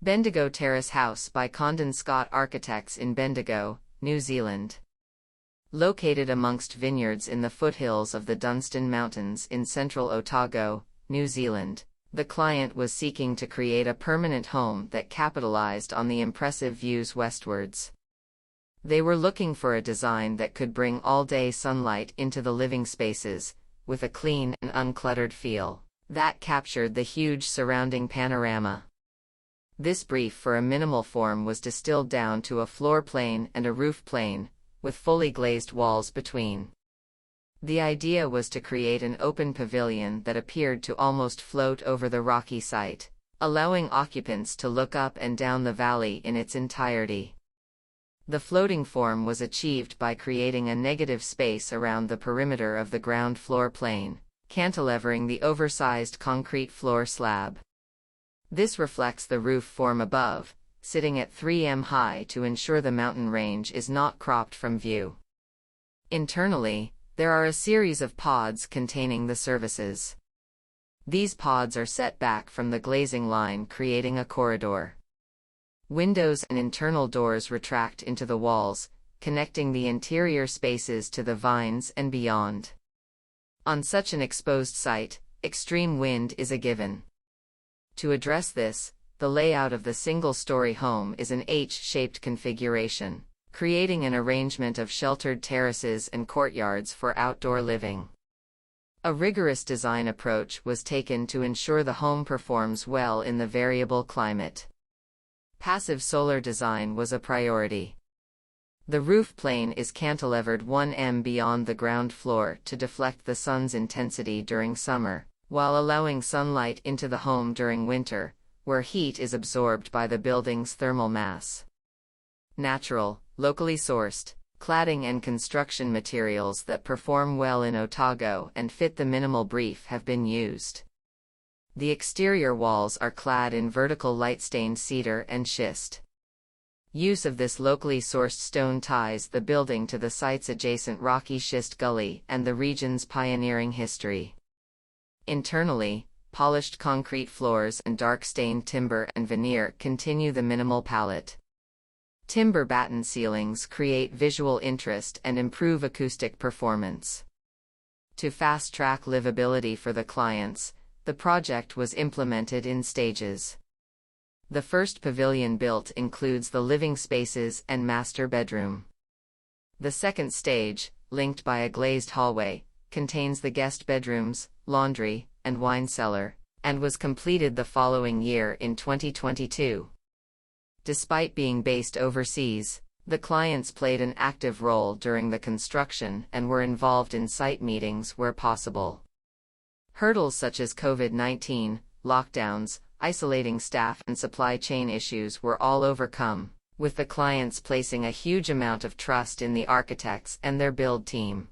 Bendigo Terrace House by Condon Scott Architects in Bendigo, New Zealand. Located amongst vineyards in the foothills of the Dunstan Mountains in Central Otago, New Zealand, the client was seeking to create a permanent home that capitalized on the impressive views westwards. They were looking for a design that could bring all-day sunlight into the living spaces, with a clean and uncluttered feel that captured the huge surrounding panorama. This brief for a minimal form was distilled down to a floor plane and a roof plane, with fully glazed walls between. The idea was to create an open pavilion that appeared to almost float over the rocky site, allowing occupants to look up and down the valley in its entirety. The floating form was achieved by creating a negative space around the perimeter of the ground floor plane, cantilevering the oversized concrete floor slab. This reflects the roof form above, sitting at 3 m high to ensure the mountain range is not cropped from view. Internally, there are a series of pods containing the services. These pods are set back from the glazing line, creating a corridor. Windows and internal doors retract into the walls, connecting the interior spaces to the vines and beyond. On such an exposed site, extreme wind is a given. To address this, the layout of the single-story home is an H-shaped configuration, creating an arrangement of sheltered terraces and courtyards for outdoor living. A rigorous design approach was taken to ensure the home performs well in the variable climate. Passive solar design was a priority. The roof plane is cantilevered 1 m beyond the ground floor to deflect the sun's intensity during summer, while allowing sunlight into the home during winter, where heat is absorbed by the building's thermal mass. Natural, locally sourced, cladding and construction materials that perform well in Otago and fit the minimal brief have been used. The exterior walls are clad in vertical light-stained cedar and schist. Use of this locally sourced stone ties the building to the site's adjacent rocky schist gully and the region's pioneering history. Internally, polished concrete floors and dark-stained timber and veneer continue the minimal palette. Timber batten ceilings create visual interest and improve acoustic performance. To fast-track livability for the clients, the project was implemented in stages. The first pavilion built includes the living spaces and master bedroom. The second stage, linked by a glazed hallway, contains the guest bedrooms, laundry, and wine cellar, and was completed the following year in 2022. Despite being based overseas, the clients played an active role during the construction and were involved in site meetings where possible. Hurdles such as COVID-19, lockdowns, isolating staff, and supply chain issues were all overcome, with the clients placing a huge amount of trust in the architects and their build team.